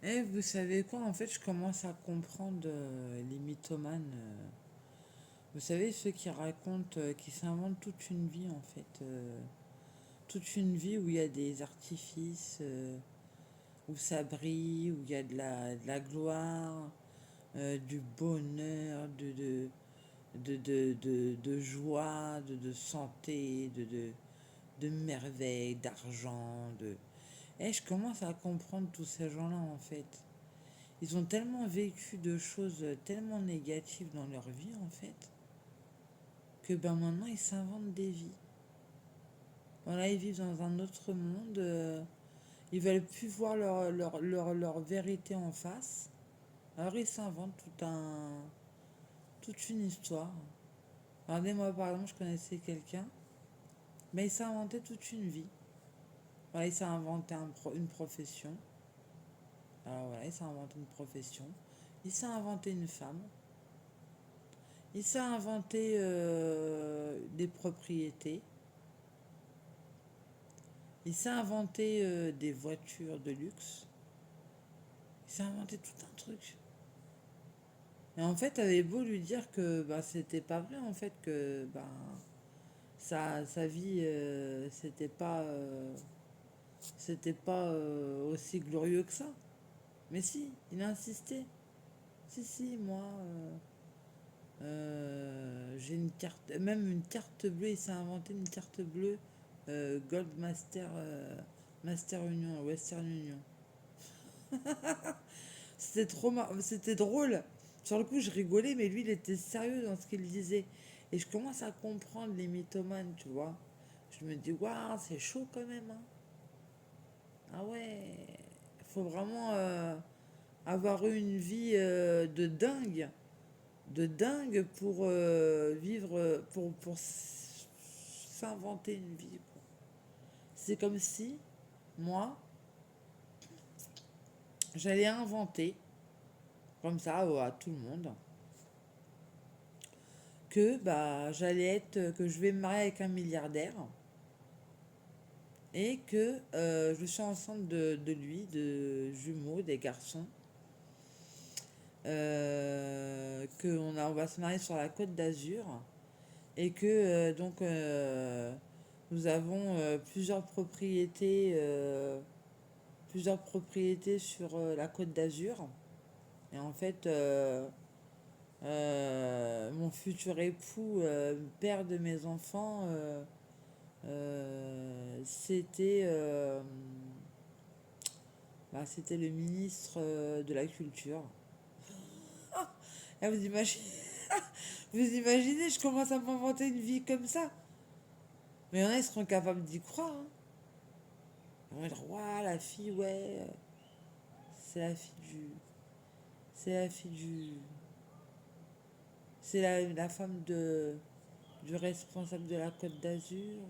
Eh, vous savez quoi, en fait, je commence à comprendre les mythomanes. Vous savez, ceux qui racontent, qui s'inventent toute une vie, en fait. Toute une vie où il y a des artifices, où ça brille, où il y a de la gloire, du bonheur, de joie, de santé, de merveille, d'argent. Et je commence à comprendre tous ces gens-là, en fait. Ils ont tellement vécu de choses tellement négatives dans leur vie, en fait, que ben maintenant ils s'inventent des vies. Voilà, ils vivent dans un autre monde. Ils veulent plus voir leur vérité en face. Alors ils s'inventent toute une histoire. Regardez, moi par exemple, je connaissais quelqu'un, mais il s'est inventé toute une vie. Voilà, il s'est inventé une profession. Alors voilà, il s'est inventé une profession. Il s'est inventé une femme. Il s'est inventé des propriétés. Il s'est inventé des voitures de luxe. Il s'est inventé tout un truc. Et en fait, avait beau lui dire que bah, c'était pas vrai, en fait, que bah, sa vie, c'était pas aussi glorieux que ça. Mais si, il a insisté. Si, si, moi, j'ai une carte, même une carte bleue, il s'est inventé une carte bleue Gold Master, Master Union, Western Union. C'était drôle. Sur le coup, je rigolais, mais lui, il était sérieux dans ce qu'il disait. Et je commence à comprendre les mythomanes, tu vois. Je me dis, waouh, c'est chaud quand même, hein. Ah ouais, il faut vraiment avoir eu une vie de dingue pour vivre, pour s'inventer une vie, quoi. C'est comme si, moi, j'allais inventer, comme ça, à tout le monde, que bah que je vais me marier avec un milliardaire et que je suis enceinte de lui, de jumeaux, des garçons, on va se marier sur la côte d'Azur et que nous avons plusieurs propriétés sur la côte d'Azur. Et en fait, mon futur époux, père de mes enfants, c'était le ministre de la Culture. Ah, vous imaginez, vous imaginez, je commence à m'inventer une vie comme ça. Mais il y en a, ils seront capables d'y croire, hein. Ils vont dire, waouh, la fille, ouais, c'est la fille du. C'est la fille du. C'est la femme du responsable de la Côte d'Azur.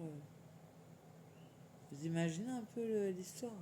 Vous imaginez un peu l'histoire?